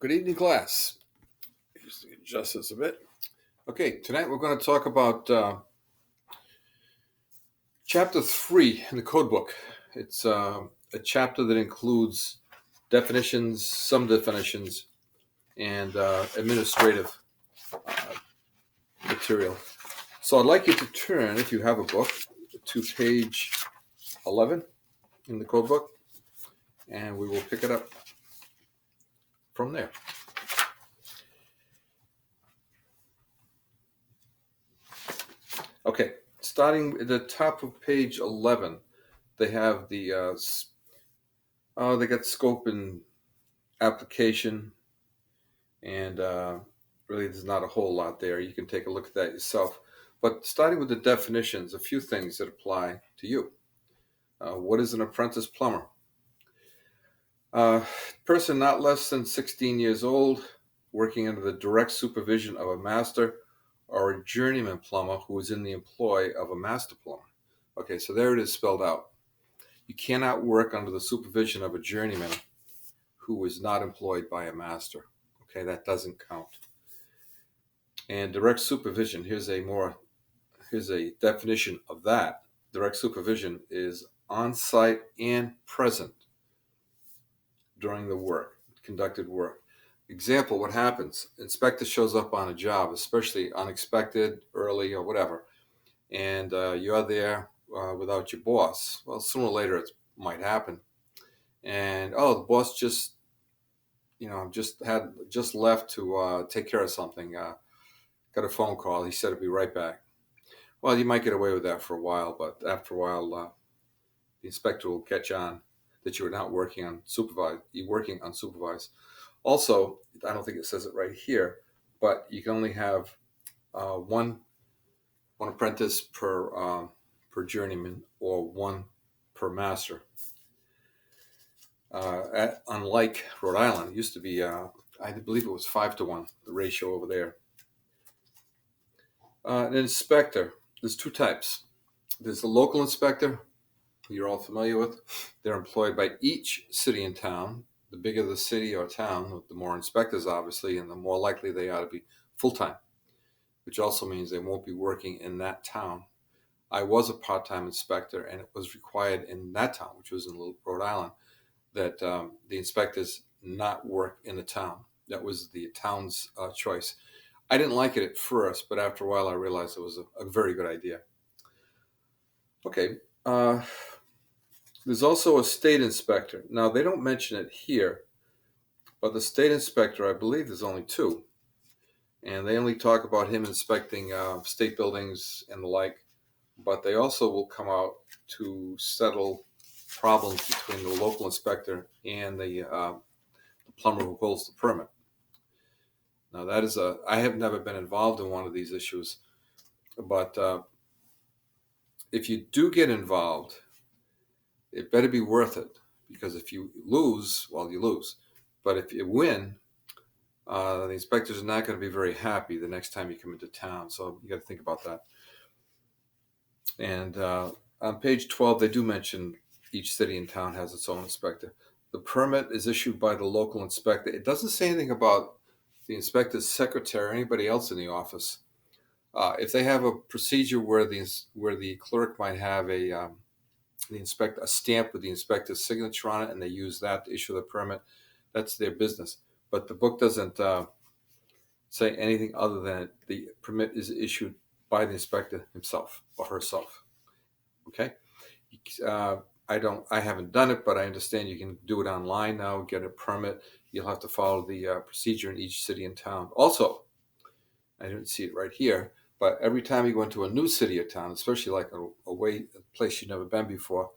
Good evening, class. Just adjust this a bit. Okay, tonight we're going to talk about chapter 3 in the code book. It's a chapter that includes definitions, some definitions, and administrative material. So I'd like you to turn, if you have a book, to page 11 in the code book, and we will pick it up from there. Okay, starting at the top of page 11, they have they got scope and application, and really there's not a whole lot there. You can take a look at that yourself. But starting with the definitions, a few things that apply to you. What is an apprentice plumber? Person not less than 16 years old, working under the direct supervision of a master or a journeyman plumber who is in the employ of a master plumber. Okay, so there it is spelled out. You cannot work under the supervision of a journeyman who is not employed by a master. Okay, that doesn't count. And direct supervision, here's a definition of that. Direct supervision is on-site and present during the conducted work. Example, what happens? Inspector shows up on a job, especially unexpected, early, or whatever, and you're there without your boss. Well, sooner or later it might happen. And the boss just left to take care of something. Got a phone call. He said he'd be right back. Well, you might get away with that for a while, but after a while, the inspector will catch on that you are not working unsupervised. You're working unsupervised. Also, I don't think it says it right here, but you can only have one apprentice per journeyman or one per master. Unlike Rhode Island, it used to be, I believe it was 5-1, the ratio over there. An inspector, there's two types. There's the local inspector, who you're all familiar with. They're employed by each city and town. The bigger the city or town, the more inspectors, obviously, and the more likely they are to be full-time, which also means they won't be working in that town. I was a part-time inspector, and it was required in that town, which was in Rhode Island, that the inspectors not work in the town. That was the town's choice. I didn't like it at first, but after a while I realized it was a very good idea. Okay, there's also a state inspector. Now, they don't mention it here, but the state inspector, I believe there's only two, and they only talk about him inspecting state buildings and the like, but they also will come out to settle problems between the local inspector and the plumber who holds the permit. Now, I have never been involved in one of these issues, but if you do get involved, it better be worth it, because if you lose, well, you lose. But if you win, the inspectors are not going to be very happy the next time you come into town. So you got to think about that. And on page 12, they do mention each city and town has its own inspector. The permit is issued by the local inspector. It doesn't say anything about the inspector's secretary or anybody else in the office. If they have a procedure where the clerk might have a stamp with the inspector's signature on it, and they use that to issue the permit, that's their business. But the book doesn't say anything other than the permit is issued by the inspector himself or herself. Okay, I haven't done it, but I understand you can do it online now. Get a permit. You'll have to follow the procedure in each city and town. Also, I didn't see it right here, but every time you go into a new city or town, especially like a place you've never been before,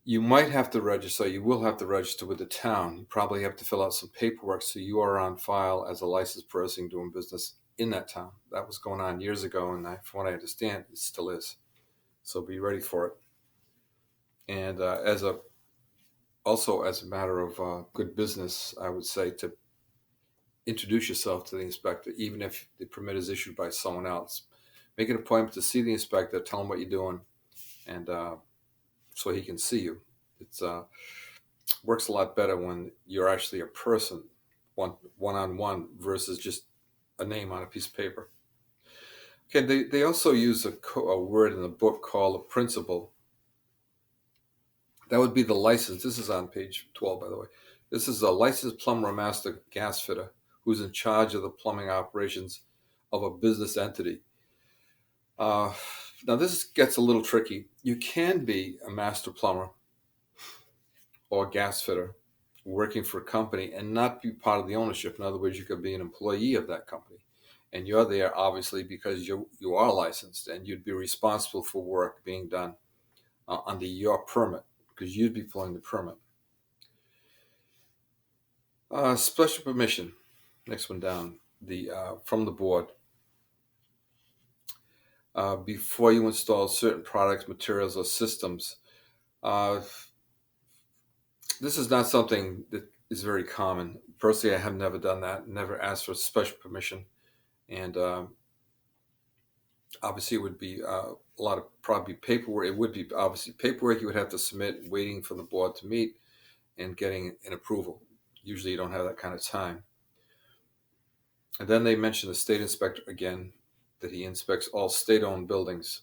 you might have to register. You will have to register with the town. You probably have to fill out some paperwork so you are on file as a licensed person doing business in that town. That was going on years ago, and from what I understand, it still is. So be ready for it. And also as a matter of good business, I would say to introduce yourself to the inspector, even if the permit is issued by someone else. Make an appointment to see the inspector, tell him what you're doing, and so he can see you. It works a lot better when you're actually a person one-on-one versus just a name on a piece of paper. Okay, they also use a word in the book called a principal. That would be the license. This is on page 12, by the way. This is a licensed plumber or master gas fitter who's in charge of the plumbing operations of a business entity. Now, this gets a little tricky. You can be a master plumber or gas fitter working for a company and not be part of the ownership. In other words, you could be an employee of that company. And you're there, obviously, because you are licensed and you'd be responsible for work being done under your permit because you'd be pulling the permit. Special permission, next one down, from the board. Before you install certain products, materials, or systems. This is not something that is very common. Personally, I have never done that, never asked for special permission. And obviously, it would be a lot of probably paperwork. It would be obviously paperwork you would have to submit, waiting for the board to meet and getting an approval. Usually, you don't have that kind of time. And then they mention the state inspector again, that he inspects all state-owned buildings.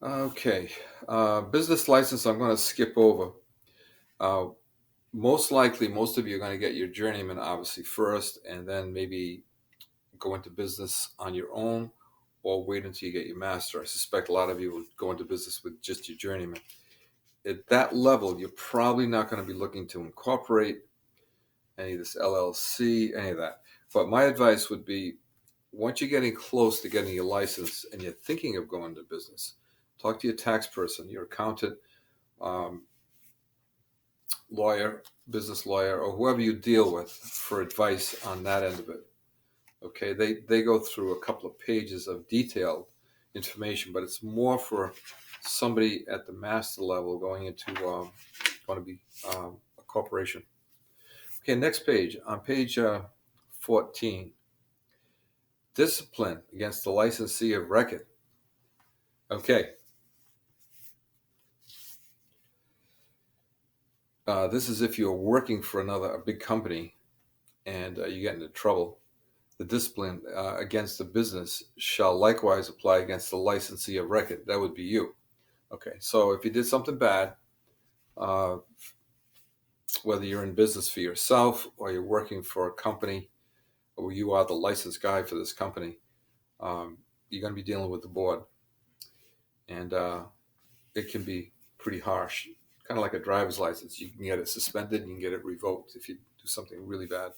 Okay, business license, I'm going to skip over. Most likely, most of you are going to get your journeyman obviously first, and then maybe go into business on your own, or wait until you get your master. I suspect a lot of you will go into business with just your journeyman. At that level, you're probably not going to be looking to incorporate any of this LLC, any of that. But my advice would be, once you're getting close to getting your license and you're thinking of going into business, talk to your tax person, your accountant, lawyer, business lawyer, or whoever you deal with for advice on that end of it. Okay, they go through a couple of pages of detailed information, but it's more for somebody at the master level going into going to be a corporation. Okay, next page. On page 14, discipline against the licensee of record. Okay. This is if you're working for a big company and you get into trouble. The discipline against the business shall likewise apply against the licensee of record. That would be you. Okay, so if you did something bad, whether you're in business for yourself or you're working for a company, or you are the licensed guy for this company, you're going to be dealing with the board. And it can be pretty harsh, kind of like a driver's license. You can get it suspended, you can get it revoked if you do something really bad.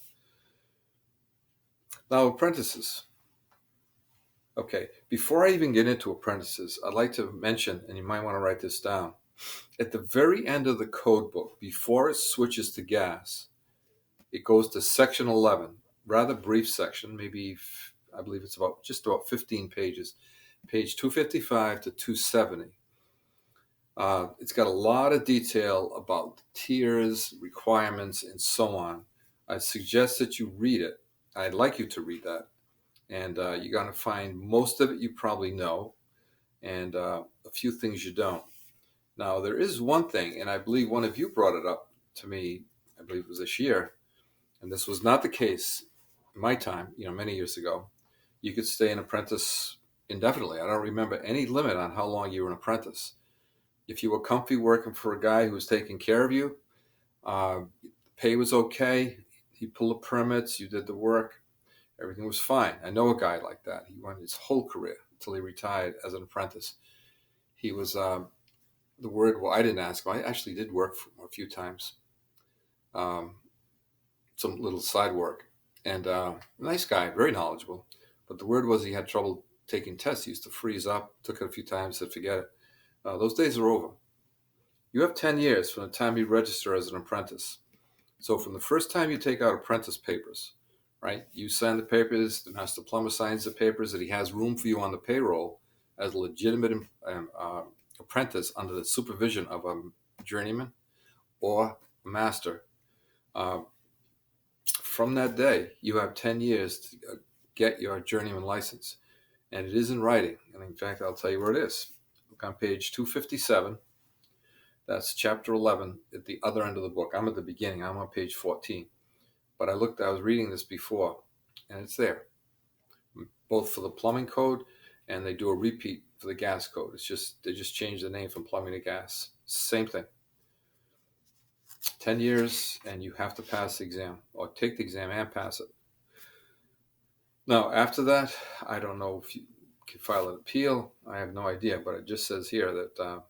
Now, apprentices. Okay, before I even get into apprentices, I'd like to mention, and you might want to write this down, at the very end of the code book, before it switches to gas, it goes to section 11, rather brief section, maybe, I believe it's just about 15 pages, page 255 to 270. It's got a lot of detail about tiers, requirements, and so on. I suggest that you read it. I'd like you to read that. And you're going to find most of it you probably know, and a few things you don't. Now, there is one thing, and I believe one of you brought it up to me, I believe it was this year, and this was not the case in my time, many years ago. You could stay an apprentice indefinitely. I don't remember any limit on how long you were an apprentice. If you were comfy working for a guy who was taking care of you, pay was okay, he pulled the permits, you did the work, everything was fine. I know a guy like that. He went his whole career until he retired as an apprentice. He was, I didn't ask him. I actually did work for him a few times, some little side work. And nice guy, very knowledgeable. But the word was he had trouble taking tests. He used to freeze up, took it a few times, said forget it. Those days are over. You have 10 years from the time you register as an apprentice. So from the first time you take out apprentice papers, right? You sign the papers, the master plumber signs the papers that he has room for you on the payroll as a legitimate apprentice under the supervision of a journeyman or a master. From that day, you have 10 years to get your journeyman license. And it is in writing. And in fact, I'll tell you where it is. Look on page 257. That's chapter 11 at the other end of the book. I'm at the beginning. I'm on page 14. But I was reading this before, and it's there, both for the plumbing code, and they do a repeat for the gas code. They just changed the name from plumbing to gas. Same thing. 10 years, and you have to pass the exam, or take the exam and pass it. Now, after that, I don't know if you can file an appeal. I have no idea, but it just says here that,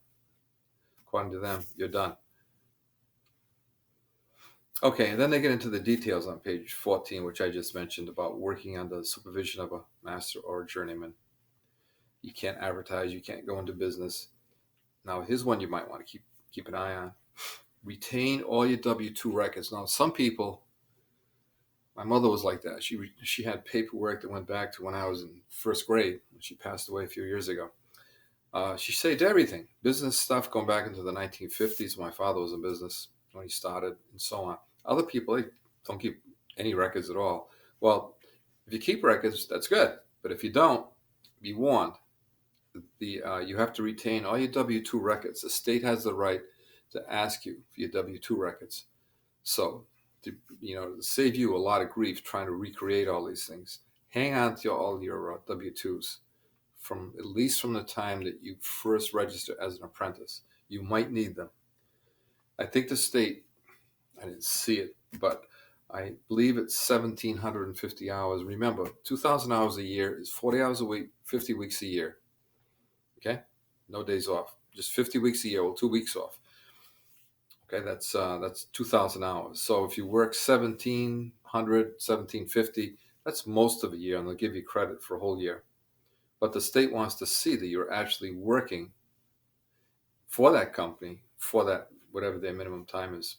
according to them, you're done. Okay, and then they get into the details on page 14, which I just mentioned about working under the supervision of a master or a journeyman. You can't advertise, you can't go into business. Now, here's one you might want to keep an eye on. Retain all your W-2 records. Now, some people, my mother was like that. She had paperwork that went back to when I was in first grade. She passed away a few years ago. She saved everything, business stuff going back into the 1950s. My father was in business when he started, and so on. Other people, they don't keep any records at all. Well, if you keep records, that's good. But if you don't, be warned. You have to retain all your W-2 records. The state has the right to ask you for your W-2 records. So, to save you a lot of grief trying to recreate all these things, hang on to all your W-2s at least from the time that you first register as an apprentice. You might need them. I think the state, I didn't see it, but I believe it's 1,750 hours. Remember, 2,000 hours a year is 40 hours a week, 50 weeks a year. Okay? No days off. Just 50 weeks a year, well, 2 weeks off. Okay, that's 2,000 hours. So if you work 1,700, 1,750, that's most of a year, and they'll give you credit for a whole year. But the state wants to see that you're actually working for that company for that, whatever their minimum time is.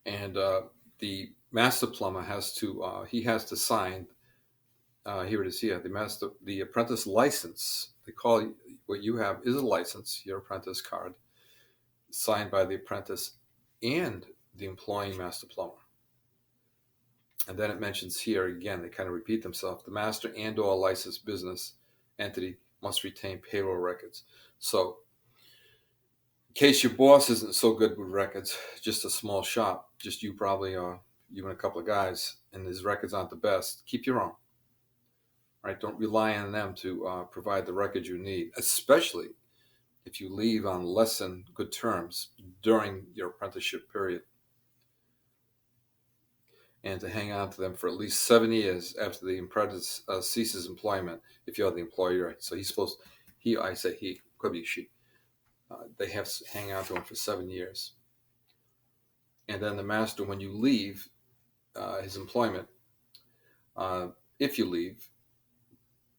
And the master plumber has to sign. Here it is. Here, the apprentice license. They call what you have is a license, your apprentice card, signed by the apprentice and the employing master plumber. And then it mentions here again, they kind of repeat themselves. The master and/or licensed business entity must retain payroll records. So, in case your boss isn't so good with records, just a small shop, just you probably, or you and a couple of guys, and his records aren't the best, keep your own. Right? Don't rely on them to provide the records you need, especially if you leave on less than good terms during your apprenticeship period. And to hang on to them for at least 7 years after the apprentice ceases employment, if you're the employer. So I say he, could be she. They have to hang on to him for 7 years. And then the master, when you leave his employment, if you leave,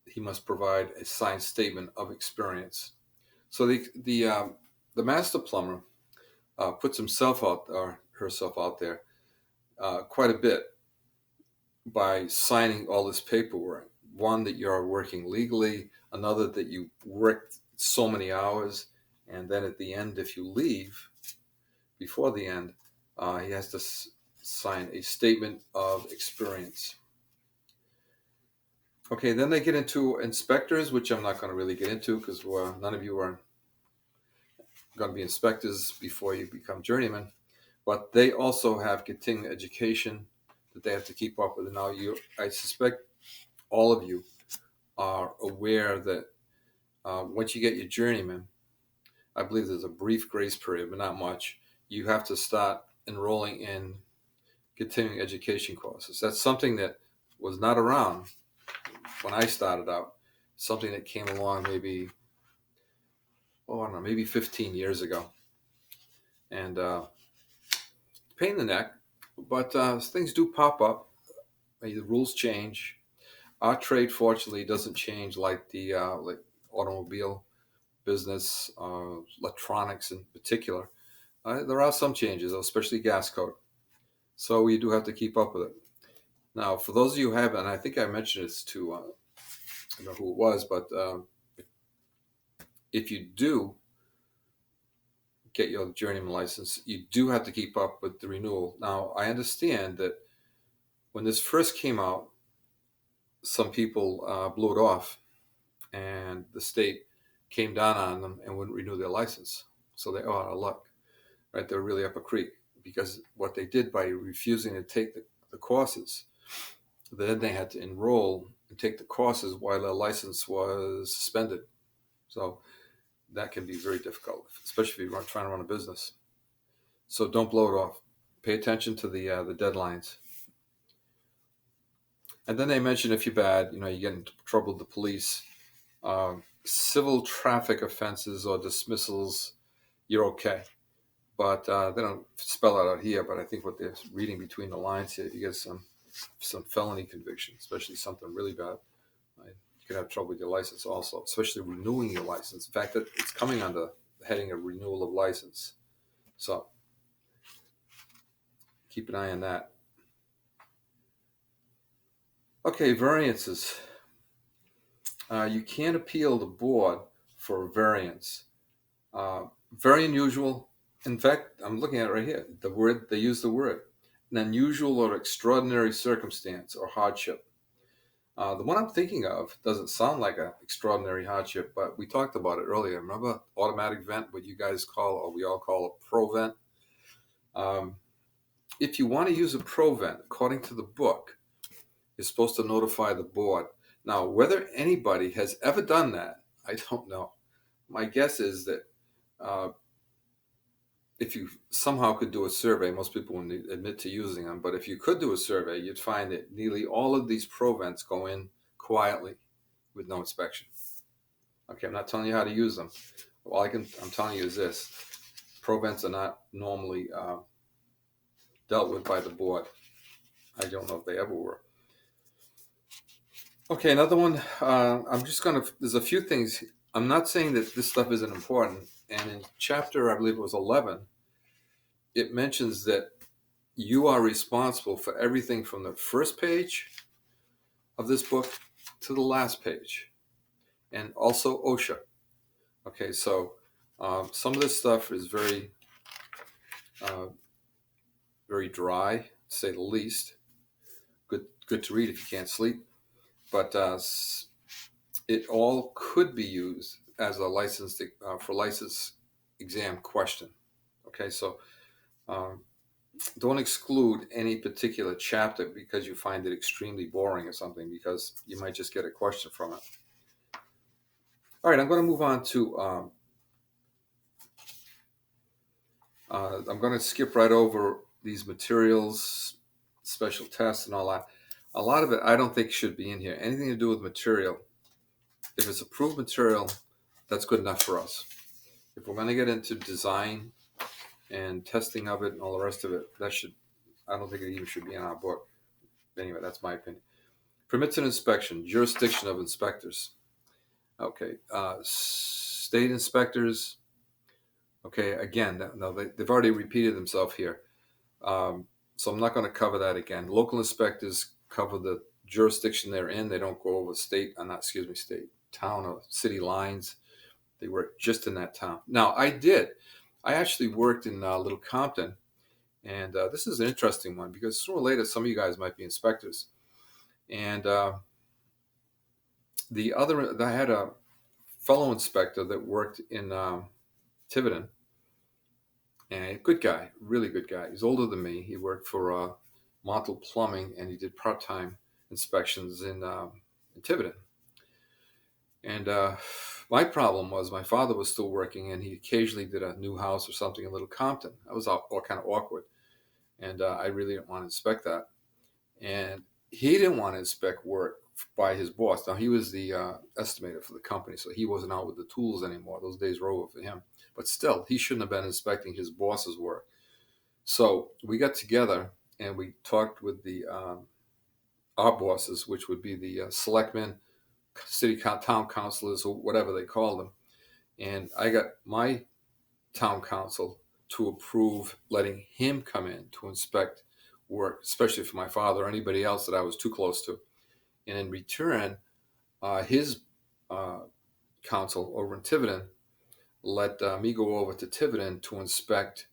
he must provide a signed statement of experience. So the master plumber puts himself out or herself out there quite a bit by signing all this paperwork. One, that you're working legally, another, that you worked so many hours, and then at the end, if you leave before the end, he has to sign a statement of experience. Okay, then they get into inspectors, which I'm not going to really get into because none of you are going to be inspectors before you become journeymen. But they also have continuing education that they have to keep up with. Now, I suspect all of you are aware that once you get your journeyman, I believe there's a brief grace period, but not much. You have to start enrolling in continuing education courses. That's something that was not around when I started out. Something that came along maybe 15 years ago. And pain in the neck, but things do pop up. The rules change. Our trade, fortunately, doesn't change like the automobile business, electronics in particular. There are some changes, especially gas code. So we do have to keep up with it. Now, for those of you who haven't, and I think I mentioned this to, I don't know who it was, but if you do get your journeyman license, you do have to keep up with the renewal. Now, I understand that when this first came out, some people blew it off, and the state came down on them and wouldn't renew their license. So they out of luck, right? They're really up a creek because what they did by refusing to take the courses, then they had to enroll and take the courses while their license was suspended. So that can be very difficult, especially if you're trying to run a business. So don't blow it off. Pay attention to the deadlines. And then they mention if you're bad, you get into trouble with the police. Civil traffic offenses or dismissals, you're okay. But they don't spell it out here. But I think what they're reading between the lines here, if you get some felony conviction, especially something really bad, right, you could have trouble with your license also, especially renewing your license. In fact, it's coming under the heading of renewal of license. So keep an eye on that. Okay, variances. You can't appeal the board for a variance. Very unusual. In fact, I'm looking at it right here. The word they use the word an unusual or extraordinary circumstance or hardship. The one I'm thinking of doesn't sound like an extraordinary hardship, but we talked about it earlier. Remember automatic vent, what you guys call, or we all call a ProVent? If you want to use a ProVent, according to the book, you're supposed to notify the board. Now, whether anybody has ever done that, I don't know. My guess is that if you somehow could do a survey, most people wouldn't admit to using them, but if you could do a survey, you'd find that nearly all of these ProVents go in quietly with no inspection. Okay, I'm not telling you how to use them. All I'm telling you is this. ProVents are not normally dealt with by the board. I don't know if they ever were. Okay, another one. There's a few things. I'm not saying that this stuff isn't important. And in chapter, I believe it was 11, it mentions that you are responsible for everything from the first page of this book to the last page, and also OSHA. Okay, so some of this stuff is very, very dry, to say the least. Good to read if you can't sleep, but it all could be used as a license for license exam question. Okay, so don't exclude any particular chapter because you find it extremely boring or something, because you might just get a question from it. All right, I'm going to move on to. I'm going to skip right over these materials, special tests, and all that. A lot of it I don't think should be in here. Anything to do with material. If it's approved material, that's good enough for us. If we're going to get into design and testing of it and all the rest of it, I don't think it even should be in our book. Anyway, that's my opinion. Permits and inspection, jurisdiction of inspectors. Okay, state inspectors. Okay, again, they've already repeated themselves here. So I'm not going to cover that again. Local inspectors cover the jurisdiction they're in. They don't go over town or city lines. They work just in that town. Now, I actually worked in Little Compton, and this is an interesting one because sooner or later some of you guys might be inspectors. And I had a fellow inspector that worked in Tiverton, and good guy, really good guy. He's older than me. He worked for Montel Plumbing, and he did part-time inspections in Tiverton. And my problem was my father was still working, and he occasionally did a new house or something in Little Compton. That was all kind of awkward, and I really didn't want to inspect that. And he didn't want to inspect work by his boss. Now, he was the estimator for the company, so he wasn't out with the tools anymore. Those days were over for him. But still, he shouldn't have been inspecting his boss's work. So we got together and we talked with our bosses, which would be the selectmen, town councilors, or whatever they call them. And I got my town council to approve letting him come in to inspect work, especially for my father or anybody else that I was too close to. And in return, his council over in Tiverton let me go over to Tiverton to inspect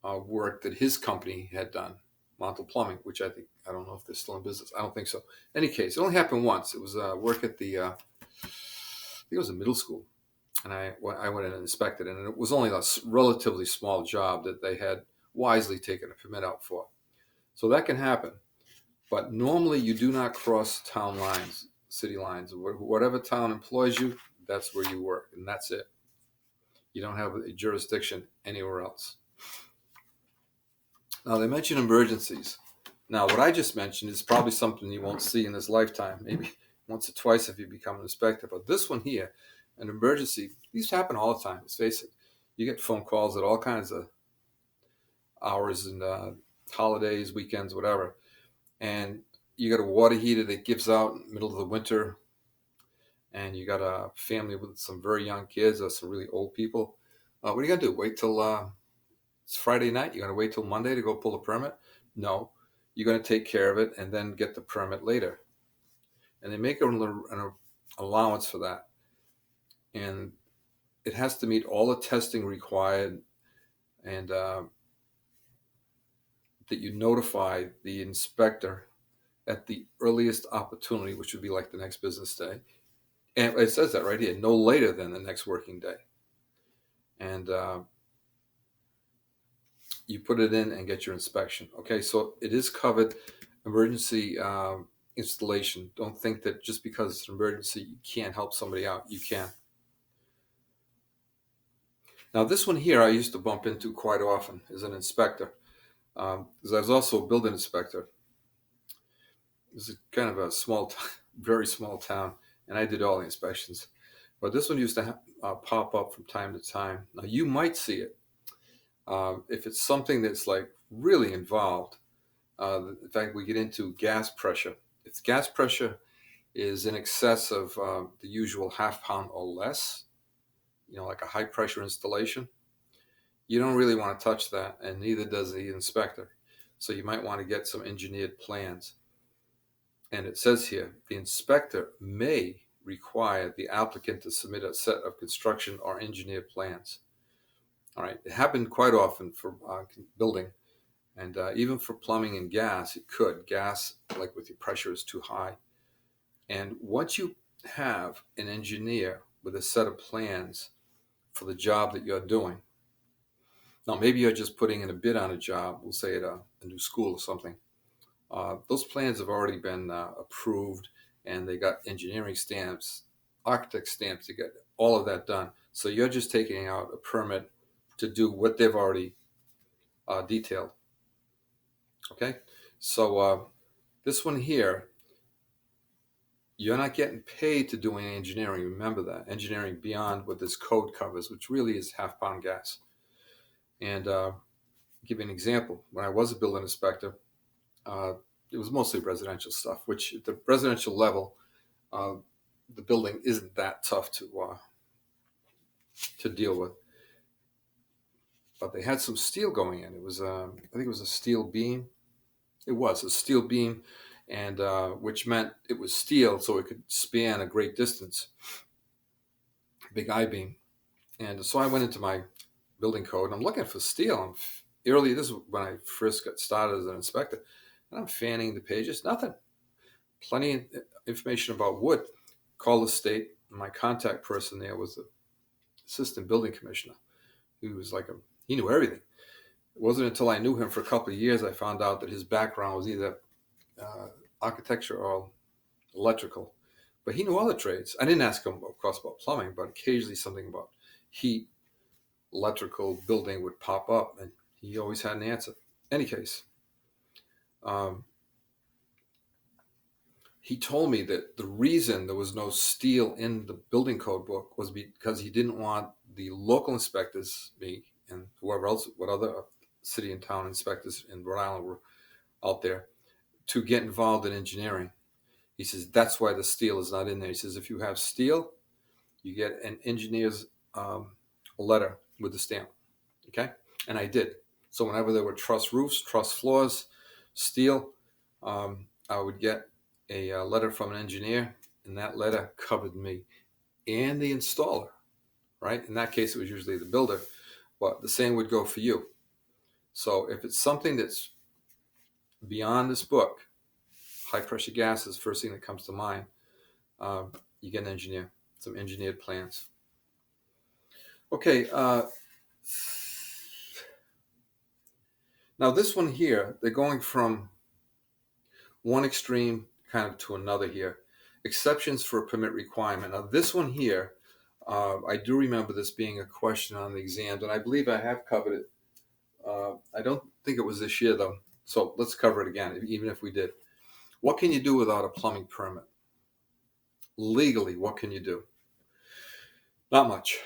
work that his company had done, Montel Plumbing, which I don't know if they're still in business. I don't think so. In any case, it only happened once. It was work at I think it was a middle school. and I went in and inspected it, and it was only a relatively small job that they had wisely taken a permit out for. So that can happen. But normally you do not cross town lines, city lines. Whatever town employs you, that's where you work, and that's it. You don't have a jurisdiction anywhere else. Now, they mention emergencies. Now, what I just mentioned is probably something you won't see in this lifetime, maybe once or twice if you become an inspector. But this one here, an emergency, these happen all the time. Let's face it. You get phone calls at all kinds of hours and holidays, weekends, whatever. And you got a water heater that gives out in the middle of the winter, and you got a family with some very young kids or some really old people. What are you going to do? Wait till it's Friday night? You're going to wait till Monday to go pull a permit? No. You're going to take care of it and then get the permit later. And they make an allowance for that. And it has to meet all the testing required, and that you notify the inspector at the earliest opportunity, which would be like the next business day. And it says that right here, no later than the next working day. And you put it in and get your inspection. Okay, so it is covered. Emergency installation. Don't think that just because it's an emergency you can't help somebody out. You can. Now this one here I used to bump into quite often as an inspector, because I was also a building inspector. It was kind of a small, very small town, and I did all the inspections. But this one used to pop up from time to time. Now you might see it if it's something that's like really involved. In fact, we get into gas pressure. If gas pressure is in excess of the usual half pound or less, like a high pressure installation, you don't really want to touch that, and neither does the inspector. So you might want to get some engineered plans. And it says here, the inspector may require the applicant to submit a set of construction or engineered plans. All right, it happened quite often for building, and even for plumbing and gas, it could. Gas, like with your pressure, is too high. And once you have an engineer with a set of plans for the job that you're doing, now maybe you're just putting in a bid on a job, we'll say at a new school or something. Those plans have already been approved, and they got engineering stamps, architect stamps to get all of that done. So you're just taking out a permit to do what they've already detailed. Okay, so this one here, you're not getting paid to do any engineering. Remember that. Engineering beyond what this code covers, which really is half pound gas. And give you an example. When I was a building inspector, it was mostly residential stuff, which at the residential level, the building isn't that tough to deal with. But they had some steel going in. It was, I think it was a steel beam. It was a steel beam, and which meant it was steel, so it could span a great distance. Big I-beam. And so I went into my building code, and I'm looking for steel. This is when I first got started as an inspector, and I'm fanning the pages. Nothing. Plenty of information about wood. Called the state. My contact person there was the assistant building commissioner. He was he knew everything. It wasn't until I knew him for a couple of years I found out that his background was either architecture or electrical. But he knew all the trades. I didn't ask him, of course, about plumbing, but occasionally something about heat, electrical, building would pop up, and he always had an answer. Any case, he told me that the reason there was no steel in the building code book was because he didn't want the local inspectors, me and whoever else, what other city and town inspectors in Rhode Island were out there, to get involved in engineering. He says that's why the steel is not in there. He says if you have steel, you get an engineer's letter with the stamp. Okay, and I did. So whenever there were truss roofs, truss floors, steel, I would get a letter from an engineer, and that letter covered me and the installer. Right? In that case, it was usually the builder, but the same would go for you. So if it's something that's beyond this book, high pressure gas is the first thing that comes to mind. You get an engineer, some engineered plans. Okay, now this one here, they're going from one extreme kind of to another here. Exceptions for a permit requirement. Now this one here, I do remember this being a question on the exams, and I believe I have covered it. I don't think it was this year though, so let's cover it again, even if we did. What can you do without a plumbing permit? Legally, what can you do? Not much.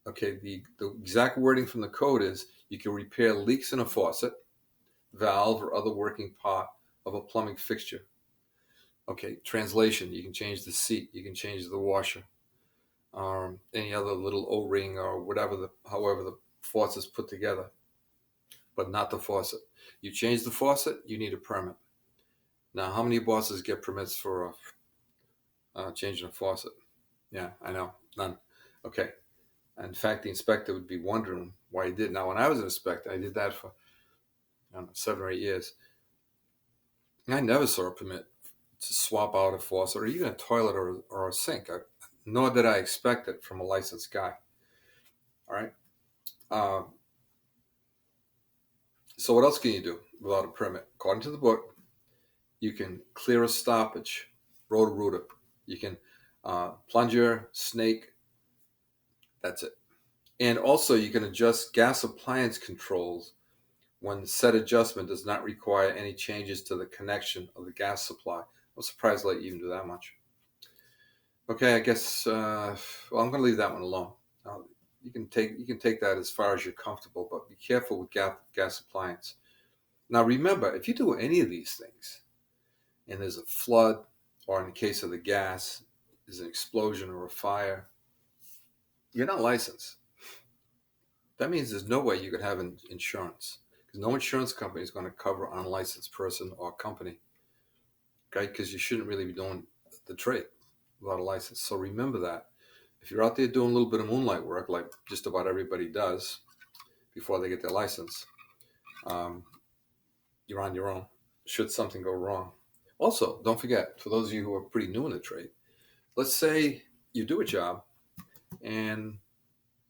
Okay, the exact wording from the code is you can repair leaks in a faucet, valve, or other working part of a plumbing fixture. Okay, translation, you can change the seat, you can change the washer, any other little O-ring or however the faucet's put together, but not the faucet. You change the faucet, you need a permit. Now, how many bosses get permits for changing a faucet? Yeah, I know, none. Okay. In fact, the inspector would be wondering why he did. Now, when I was an inspector, I did that for, I don't know, 7 or 8 years. And I never saw a permit to swap out a faucet or even a toilet or a sink. Nor did I expect it from a licensed guy. All right. Uh, so, what else can you do without a permit? According to the book, you can clear a stoppage, Roto-Rooter. You can plunger, snake. That's it. And also, you can adjust gas appliance controls when the set adjustment does not require any changes to the connection of the gas supply. I'm surprised they let you even do that much. Okay, I guess. Well, I'm going to leave that one alone. Uh, you can take that as far as you're comfortable, but be careful with gas appliance. Now, remember, if you do any of these things and there's a flood, or in the case of the gas, there's an explosion or a fire, you're not licensed. That means there's no way you could have insurance because no insurance company is going to cover an unlicensed person or company. Okay, because you shouldn't really be doing the trade without a license. So remember that. If you're out there doing a little bit of moonlight work, like just about everybody does before they get their license, um, you're on your own. Should something go wrong. Also, don't forget, for those of you who are pretty new in the trade, let's say you do a job and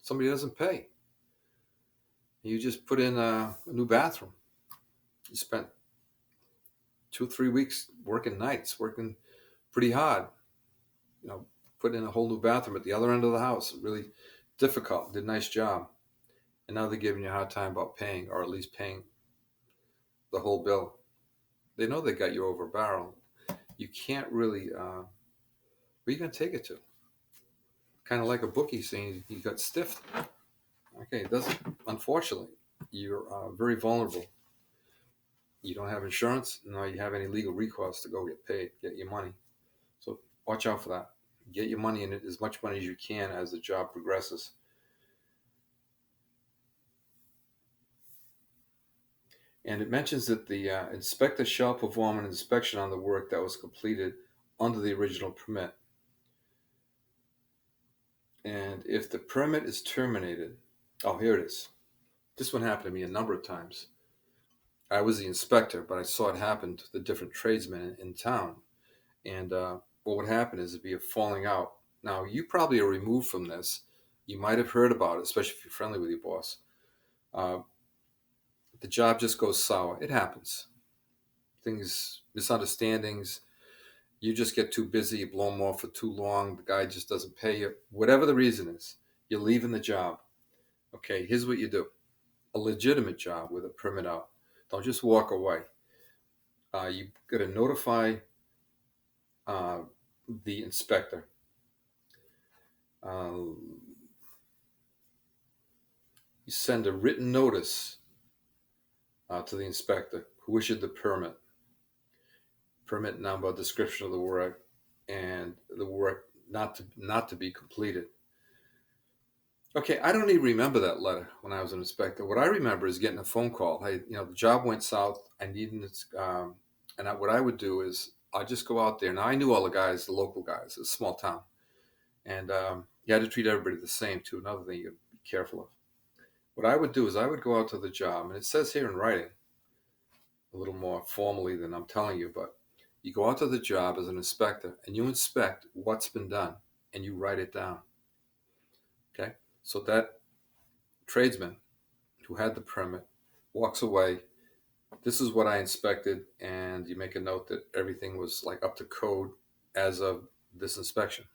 somebody doesn't pay. You just put in a new bathroom. You spent 2 or 3 weeks working nights, working pretty hard, you know, put in a whole new bathroom at the other end of the house. Really difficult. Did a nice job. And now they're giving you a hard time about paying, or at least paying the whole bill. They know they got you over a barrel. You can't really, where are you going to take it to? Kind of like a bookie saying you got stiffed. Okay, it doesn't. Unfortunately, you're very vulnerable. You don't have insurance, nor you have any legal recourse to go get paid, get your money. So watch out for that. Get your money in it, as much money as you can as the job progresses. And it mentions that the inspector shall perform an inspection on the work that was completed under the original permit. And if the permit is terminated, oh, here it is. This one happened to me a number of times. I was the inspector, but I saw it happen to the different tradesmen in town. And what would happen is it'd be a falling out. Now, you probably are removed from this. You might have heard about it, especially if you're friendly with your boss. Uh, the job just goes sour. It happens. Things, misunderstandings, you just get too busy, you blow them off for too long, the guy just doesn't pay you. Whatever the reason is, you're leaving the job. Okay, here's what you do. A legitimate job with a permit out. Don't just walk away. You got to notify uh, the inspector. You send a written notice to the inspector who issued the permit number, description of the work, and the work not to be completed. Okay, I don't even remember that letter when I was an inspector. What I remember is getting a phone call. Hey, the job went south. I needed this, what I would do is I'd just go out there. Now I knew all the guys, the local guys. It's a small town, and you had to treat everybody the same too. Another thing you got to be careful of. What I would do is I would go out to the job, and it says here in writing, a little more formally than I'm telling you, but you go out to the job as an inspector, and you inspect what's been done, and you write it down. Okay, so that tradesman who had the permit walks away. This is what I inspected, and you make a note that everything was like up to code as of this inspection.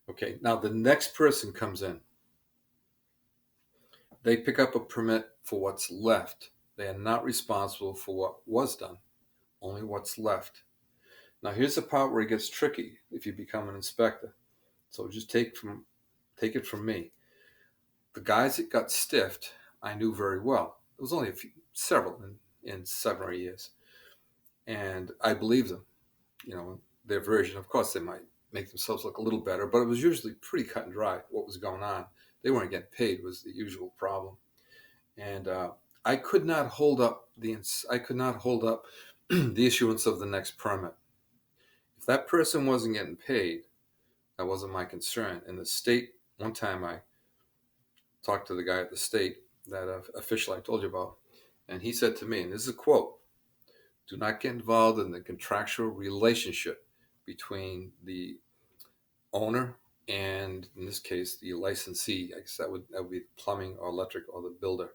Okay, now the next person comes in. They pick up a permit for what's left. They are not responsible for what was done, only what's left. Now here's the part where it gets tricky if you become an inspector. So just take it from me. The guys that got stiffed, I knew very well. It was only several in 7 or 8 years, and I believed them. You know, their version. Of course, they might make themselves look a little better, but it was usually pretty cut and dry what was going on. They weren't getting paid was the usual problem, and I could not hold up the the issuance of the next permit. If that person wasn't getting paid, that wasn't my concern. In the state, one time I talked to the guy at the state, that official I told you about, and he said to me, and this is a quote: "Do not get involved in the contractual relationship between the owner and, in this case, the licensee." I guess that would be plumbing or electric or the builder.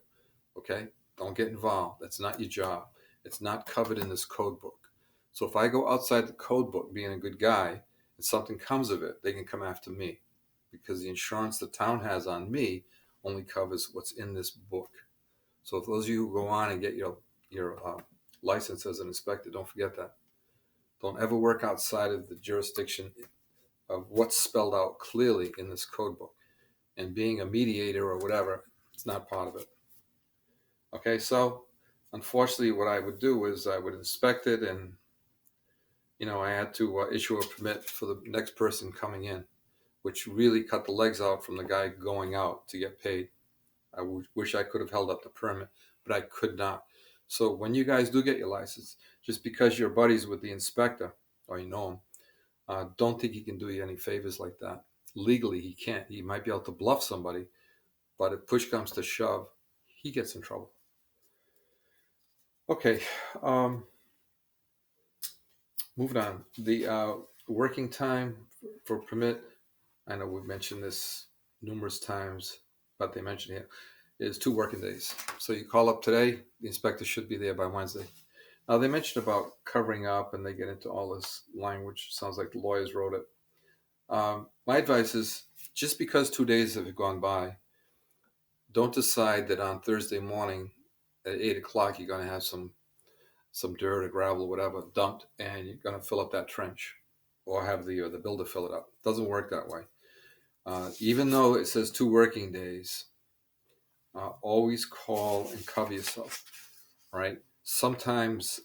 Okay, don't get involved. That's not your job. It's not covered in this code book. So if I go outside the code book being a good guy and something comes of it, they can come after me, because the insurance the town has on me only covers what's in this book. So if those of you who go on and get your license as an inspector, don't forget that. Don't ever work outside of the jurisdiction of what's spelled out clearly in this code book. And being a mediator or whatever, it's not part of it. Okay, so unfortunately, what I would do is I would inspect it, and I had to issue a permit for the next person coming in, which really cut the legs out from the guy going out to get paid. I wish I could have held up the permit, but I could not. So when you guys do get your license, just because you're buddies with the inspector or you know him, don't think he can do you any favors like that. Legally, he can't. He might be able to bluff somebody, but if push comes to shove, he gets in trouble. Okay, moving on. The working time for permit, I know we've mentioned this numerous times, but they mentioned here, is 2 working days. So you call up today, the inspector should be there by Wednesday. Now they mentioned about covering up, and they get into all this language. Sounds like the lawyers wrote it. My advice is, just because 2 days have gone by, don't decide that on Thursday morning at 8 o'clock you're going to have some dirt or gravel or whatever dumped, and you're going to fill up that trench, or have the builder fill it up. It doesn't work that way. Even though it says 2 working days, always call and cover yourself, right? Sometimes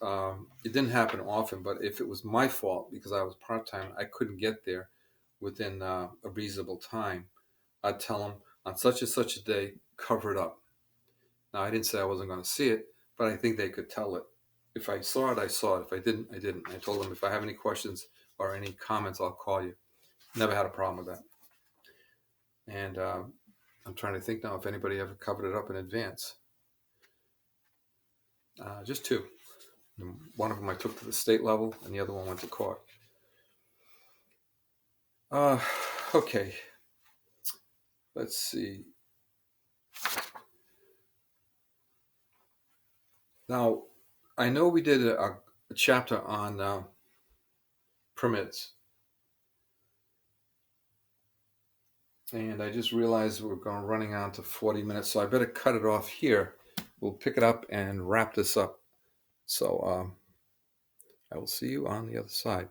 it didn't happen often, but if it was my fault because I was part-time, I couldn't get there within a reasonable time, I'd tell them on such and such a day, cover it up. Now, I didn't say I wasn't going to see it, but I think they could tell it. If I saw it, I saw it. If I didn't, I didn't. I told them, if I have any questions or any comments, I'll call you. Never had a problem with that. And I'm trying to think now if anybody ever covered it up in advance. Just 2. One of them I took to the state level, and the other one went to court. Okay. Let's see. Now, I know we did a chapter on permits, and I just realized we're running on to 40 minutes, so I better cut it off here. We'll pick it up and wrap this up. So I will see you on the other side.